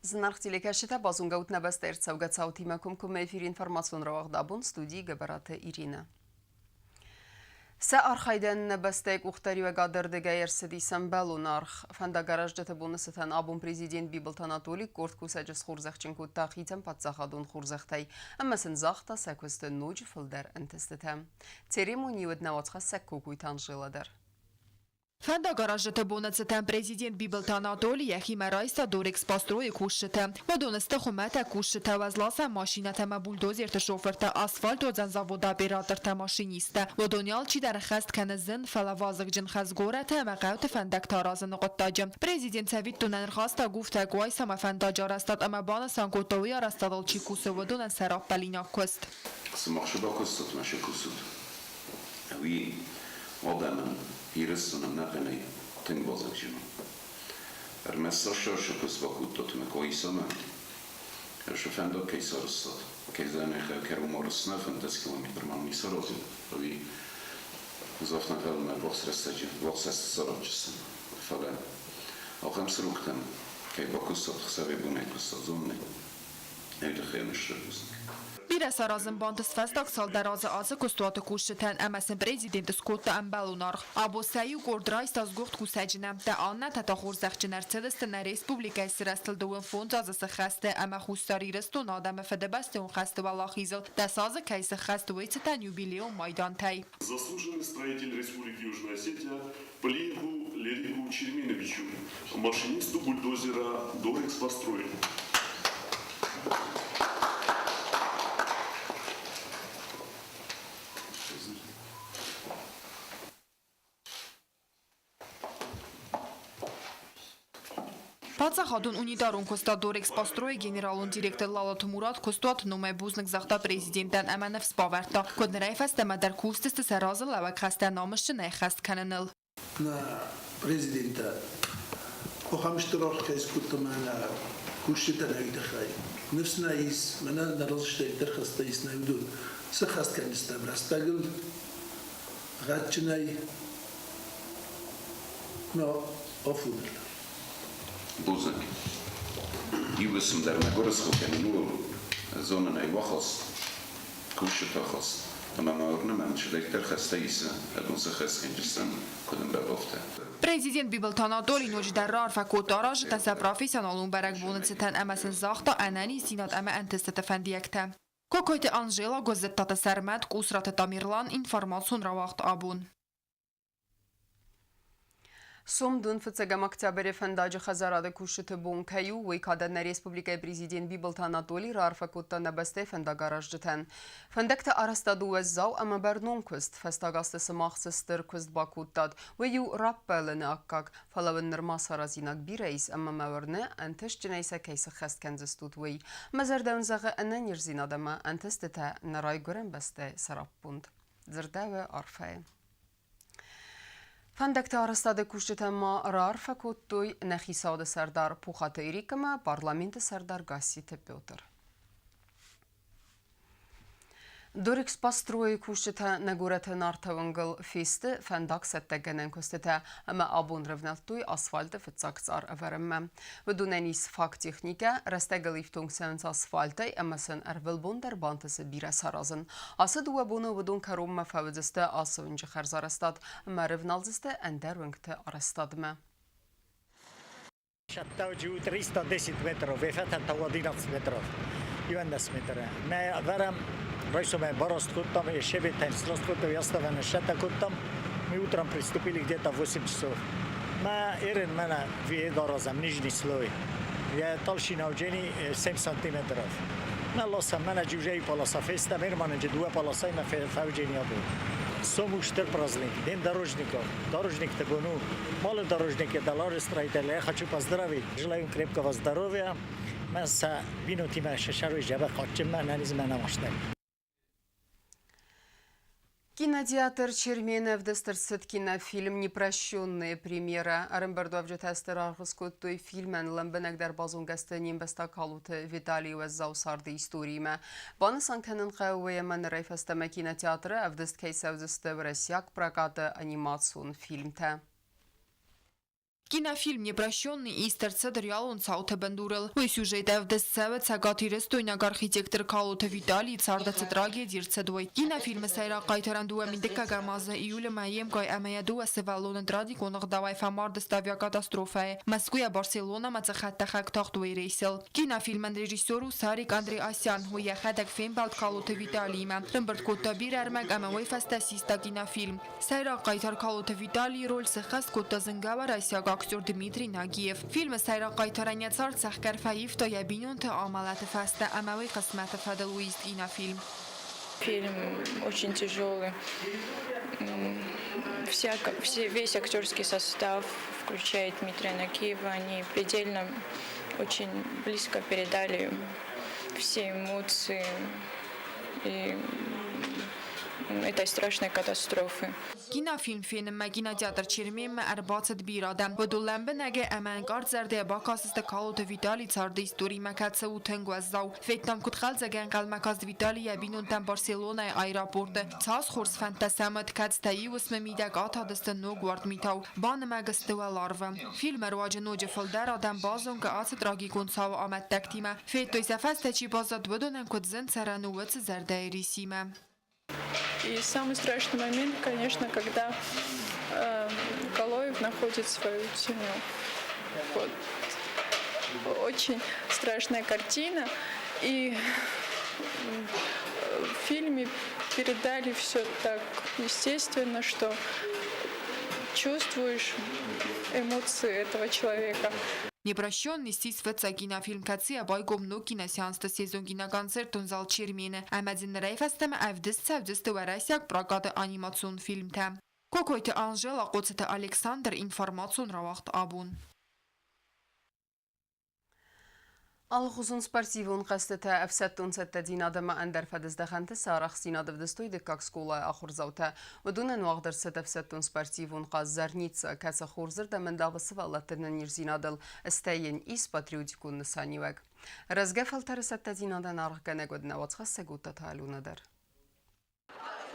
Զնարխտիլեկաշիթա բազունգաուտ նաբաստեր ծավգացավ թիմակում կում էվիր ինվորմացուն ռավաղդաբուն ստուդի գբարատը իրինը։ Սա արխայդեն նաբաստեկ ուղտարի վեգադր դեգայեր սդիսան բալուն արխ ֆանդագարաժ դետաբունը սթան աբուն պրեզիդենտ Բիբլտ Անատոլի կորդ կուսաջս խուրզեղչինկու տախիցան պատսախադուն խուրզեղտայ ամասն զաղտա սակվստը նուջ ֆլդեր ընտստըտը։ Церемонии уднавацха саккукуйтан жиладыр. Фандагоражete бонацетен президент Бибелт Анатолий химерайста дорекс построи кушшете. Водонесте хумете кушшете везласа машинете ма бульдозерте шоферте асфальт одзен завода операторте машинисте. Водонял чи در خست کنزن فلوازق جن خزگورته مقاوت فندک تارازن قطاجم. президент سوید تونن خواسته گفته گوای سم فنداجار استاد اما بان سانکوتوی استادال چی کوسه ودونن سراب بلینا کست. سمخشبا کستت مشه کسود. وی آدمم Ирысының нақыны тың бозық жемі. Әрмәсі шаршы күз бақуттатымы қойсамы, әршіфәнді кейсарыстад. Кейзәне кәрім арысына 50 километр маңмисар азыл. Өй, ұзафна қалына вақсәсті сарапчысын. Фәлі, ағам сұрықтан, кей бақустат қысаве бұнай қыстад зонны. Әйді қиянышыр бұзын. Bire sarazın bantıs festak sal derazi azı kustuatı kuşşeten emesin prezidenti skotta embelunar. Abo seyu gordrayst az goht kusecinem. De anne teta xorzekçiner cedistine Respublikay sirestilduvun fond azısı xeste eme xustari ristun ademe fedebestiun xeste valla xizil. De sazı kaysi xeste veyceten юбилеум майдан тей. Заслуженный строитель Республики Южная Осетия Полиеву Лерику Черменовичу, машинисту бульдозера Дорекс построил. Պատսախադուն ունիդարուն կոստադորեքս պաստրոյ գեներալուն դիրեկտոր լալաթ մուրատ կոստուատ նոմ է բուզնք զաղտա պրեզիդենտան əmənəf սպավərտա։ Կոդներայ ֆəստə մədər կուստիստը սərազը լավակ խəստə նամышçı nəy խəst kənənil։ Na prezidenta oxamıştıraq kəskutda mənə kuşşitən əydə xəy. Nefsnə is, mənə narazıştəydir xəstə isnə üdün. Sı xəst kənistə brəstəgil ғətçinəy no ofudil. Buzak. Ивесым дарна горосхокен нул зона найвахос кушетахос. Тамама орнамент шдектер хастаиса адунса хасхенджистан коден бабофта. Президент Бибелт Анатолий нуч дәррар фәкут араж тәсә профессионалун бәрәк бунцетен әмәсен захта әнәни синат әмә әнтестә фәндиякте. Кокойте Анжела гозеттата сәрмәт кусраты Тамирлан информацион равахт абун. Сомдун фцгам октябре фендаджи хазарада кушыты бункаю уйкадана Республика президент Бибелт Анатолий рарфакутта набасте фендагараж житен. Фендекте арастаду веззау ама бернон куст фестагастысы махсыстыр куст бакуттад вею раппелыны аккак фалавын нырмас аразинак бирейс ама мәвірні әнтіш жинайса кейсі хаст кәнзістуд вей. Мазардаун зағы әнен ерзинадама әнтістіте нарай көрен басте сараппунд. Зірдәві арфай. Фандекте арастады кушчетема рар факуттуй нахисады сардар пухаты ирикама парламенты сардар гаси тепетр. Дорекс построи кушчета нагурете нартавангл фесты фандак сеттегенен костете ама абун ревналтуй асфальты фицакцар аверемме. Ведуненис факт техника растегал ифтунгсенс асфальтай амасын арвелбундер бантысы бире саразын. Асы дуа буну ведун карумма фаведзесте асывынчы харзарастад ама ревналзесте эндервингте арастадме. Шаттауджу 310 метров, вефетен 11 метров. 11 метров. Не верам Ройсоме борост куттам, еще битен слост куттам, я ставлю шата куттам. Мы утром приступили где-то в 8 часов. Ма ирен мена видоразам нижний слой. Я толщина уджени 7 сантиметров. На лоса мена джужей полоса феста, мирман джедуа полоса на фауджени абу. Сому штыр праздник, день дорожников. Дорожник табуну, мало дорожники, доллары строители. Я хочу поздравить. Желаю крепкого здоровья. Мы с винутима шашару жаба хотим, мы на низме Кинотеатр Черменов дестарсет кинофильм «Непрощенные премьера». Арымбардуавжы тәстер арғыз фильмен ләмбінәгдер базунгасты нембеста калуты Виталий Уәззаусарды историяма. Баны санканын қауыйыман райфастама кинотеатры әвдіст кейсәвдісті вірәсяк прокаты анимацион фильмті. Кинофильм «Непрощенный» Истер Цедриал он цауте бендурил. Ой сюжетов десцеве цагатирес тойнаг архитектор Калута Виталий цардece трагедир цедой. Кинофильмы сайра кайтарандуа миндека гамаза июля маем кой амаядуа севалона дради конах давай фамардес тавя катастрофа. Москва Барселона мацахатта хак тахтуи рейсел. Кинофильман режиссеру Сарик Андрей Асян хуя хадак фембалт Калута Виталийма. Рымберт коттабир армаг амавой фастасиста кинофильм. Сайра кайтар Калута Виталий роль сехаст котта зынгава Райсяга актер Дмитрий Нагиев. Фильм сайра кайтаранья царь Сахкарфаев то ябинун то амалат фаста амавый космат фадалуист кинофильм. Фильм очень тяжелый. Весь актерский состав, включая Дмитрия Нагиева, они предельно очень близко передали все эмоции и этой страшной катастрофы. Кинофильм феном кинотеатр Чермем арбацет бирадам. Бодулем бенеге амангард зерде бакасست Калута Виталий царде истории макатса у тенгуаззау. Фейтнам кутхал заген калмаказ Виталий ябинун там Барселона аэропорте. Цас хорс фантасамат кадстаи усме мидак атадست ногвард митау. Бан магастуа ларва. Фильм рواج نوج فلدر آدم بازون که آت تراژیکون ساو آمد تکتیمه. فیتوی سفست چی بازد بدونن کد زن سرانوت زرده ریسیمه. И самый страшный момент, конечно, когда Калоев находит свою семью. Вот. Очень страшная картина. И в фильме передали все так естественно, что чувствуешь эмоции этого человека. Непрощенный стисвется кинофильм «Каци» обойгом но киносеанста сезон киноконцерт он зал Чермене. Амадзин рейфастем авдис варасяк прокаты анимацион фильмте. Какой-то Анжела Коцета Александр информацион равахт абун. Алхузун спортивун қастыта әфсәттун сәтті динадыма әндер фәдіздіғанты сарақ синадыв дыстойды как скола ахурзаута. Удунан вағдыр сәт әфсәттун спортивун қаз зарница кәсі хурзырда міндавысы валаттырнын нерзинадыл істәйін ис патриотикун нысанивәк. Разға фалтары сәтті динадан арғы кәне көдіне ватсқа сәгутта таалунадар.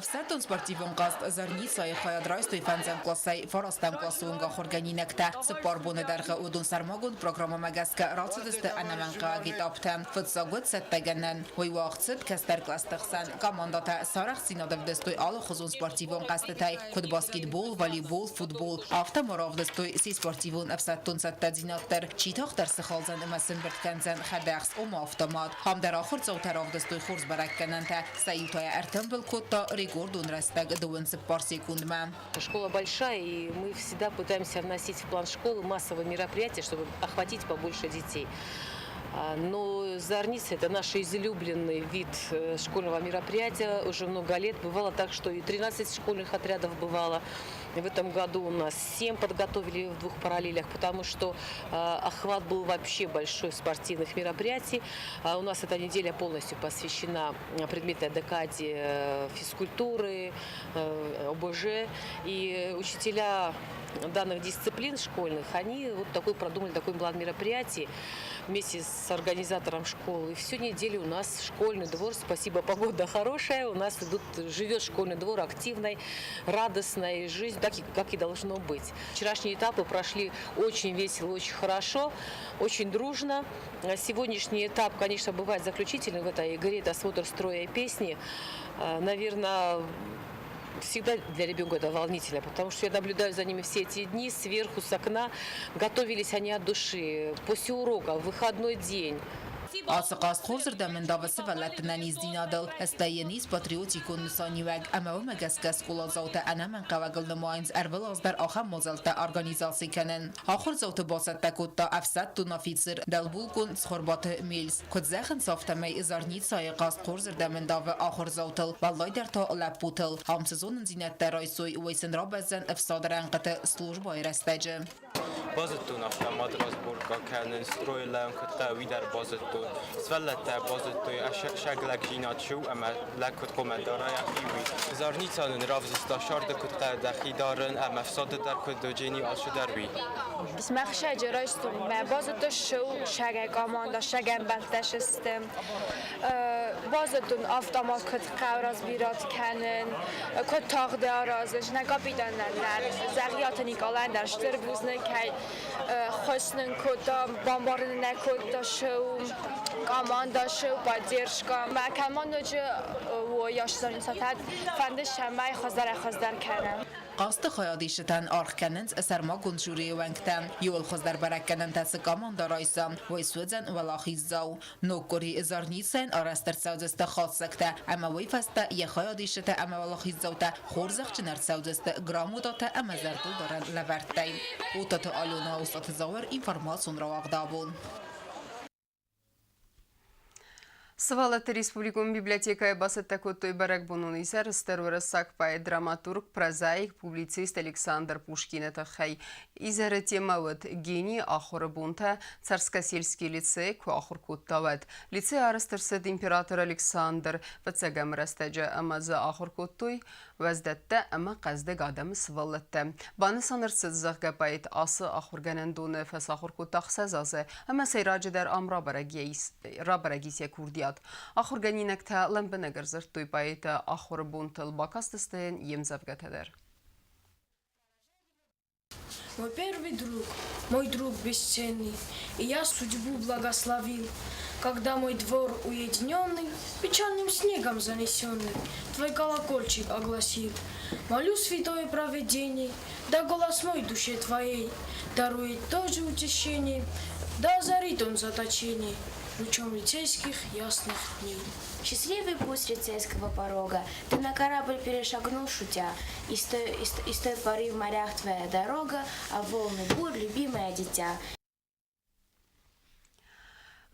Всетон спортивен каст Зарница и Хаядрайстой фанзен классай форастан классунга хорганинекте. Сепарбуны дарга удун сармагун программа магаска рацидысты анаманка гитаптен. Футсагут сеттегенен. Уйвахцит кастер кластыхсан. Командата сарах синадов дестой алы хузун спортивен кастытай. Куд баскетбол, волейбол, футбол. Автоморов дестой си спортивен всетон сеттединаттер. Читахтер сыхалзан эмасын бірткензен хадахс ома автомат. Хамдар ахыр цаутаров дестой хурз бараккененте. Саютая эртембел кутта Школа большая, и мы всегда пытаемся вносить в план школы массовые мероприятия, чтобы охватить побольше детей. Но Зарница – это наш излюбленный вид школьного мероприятия уже много лет. Бывало так, что и 13 школьных отрядов бывало. В этом году у нас 7 подготовили в 2 параллелях, потому что охват был вообще большой спортивных мероприятий. У нас эта неделя полностью посвящена предметной декаде физкультуры, ОБЖ. И учителя данных дисциплин школьных, они вот продумали такой план мероприятий вместе с организатором школы. И всю неделю у нас школьный двор, спасибо, погода хорошая, у нас живет школьный двор активной, радостной жизнью, так как и должно быть. Вчерашние этапы прошли очень весело, очень хорошо, очень дружно. Сегодняшний этап, конечно, бывает заключительный в этой игре, это осмотр строя и песни. Наверное, всегда для ребенка это волнительно, потому что я наблюдаю за ними все эти дни сверху, с окна. Готовились они от души, после урока, в выходной день. Асықас қорзырда міндавысы вәләттінен издинадыл. Әстайеніс патриотикун нысанивәк әмәуі мәгәскі скула зауты әнәмін қавагылны майынз әрбіл аздар аха мозалты организации кәнін. Ахыр зауты басатта көтті әфсәттун офицер дәлбулкун схорбаты мельс. Көтзәхін сафтамай Зарница айықас қорзырда міндавы ахыр заутыл. Баллайдар та ләппутыл. Амсызонын зинетті райсой уайсын рабәзен әфсадыр әнқыты служба айрәстәджі. Bazettun автомат разборка кәнін стройлән күтті видер базеттун. Свәлләтті базеттуй шәгләк жинатшу, әмә ләкүт комендара яхиви. Зарницанын равзыста шарды күтті дәхидарын, әмә фсадыдар күтті жени алшы дәрби. اسمخ شجراشتون و بازتون شو شگک آماندا شگم بلتشستم بازتون آفتما کت قوراز بیرات کنن کت تاغده آرازش نگا بیدن نر زغیات نیکالن درشتر بوزنه که خواستن کدام بامبارن نکد شو команда شو поддержка ما команда же و yaşların satat فند شمای خزدار کنن قاست خیادیشتن آرخ کنند سرما گنجوری ونگتن یول خزدار برکنند تس کاماندا رایسان و سوزن ولاخیزاو نوکوری ازارنیسن آرستر سوزست خاصکته اما وی فسته یه خیادیشته اما ولاخیزاوته خورزخ چنر سوزست گراموداته اما زردو دارن لورتین او تاتو آلونا اوستات زاور اینفرماسون را واقدابون. Свалата Республикум библиотекая басетта коттой барак бунунисер стерурасак пай драматург, прозаик, публицист Александр Пушкин это хай. Изера темават гений ахура бунта царско-сельский лицей ку ахур коттават. Лицей арастерсет император Александр вацагам растеджа амаза ахур коттой ваздатта ама каздаг адам свалатта. Баны санырсыз загапайт асы ахур ганандуны фас ахур коттахсазазы ама сейраджи дар амра барагисия курдият. Ахур ганинекта ламбенегер зартуй пайта ахур бунтал бакастыстын емзавгатадер. Мой первый друг, мой друг бесценный, и я судьбу благословил, когда мой двор уединенный, печальным снегом занесенный, твой колокольчик огласил. Молю святое провидение, да голос мой душе твоей дарует тоже утешение, да озарит он заточение лучом лицейских ясных дней. Счастливый путь лицейского порога, ты на корабль перешагнул, шутя, и с той поры в морях твоя дорога, а волны бурь, любимое дитя.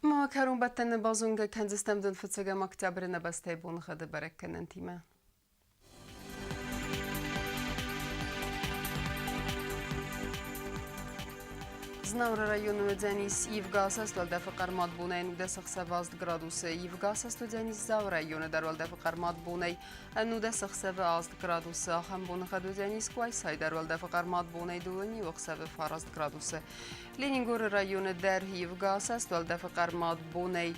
ما كارون باتن بازونگا کنزستم دن فتسگا مکتبر نبسته بون خد برکنن تیمه. Znavra rayonu Dzenis Yevgasa stolda faqarmat bunay nuda 17 gradus Yevgasa stolda Zav rayonu dar valda faqarmat bunay nuda 17 gradus ham bun khadu Dzenis Kway say dar valda faqarmat bunay duani 17 gradus Leningor rayonu dar Yevgasa stolda faqarmat bunay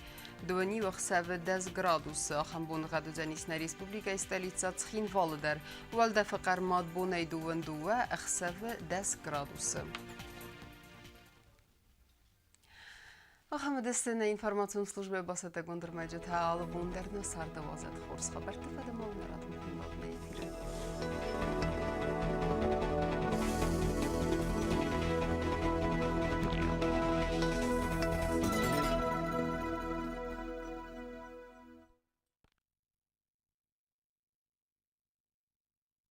duani 17 gradus ham bun khadu Dzenis na Respublika stolica Tskhinval dar valda faqarmat bunay duan duwa 17 gradus Ахамед Эстена информационной службы басата Гундермаджет Хаал Вундерна Сардавазат Хорс Хабарты Фадамал Нарад Мухимовны.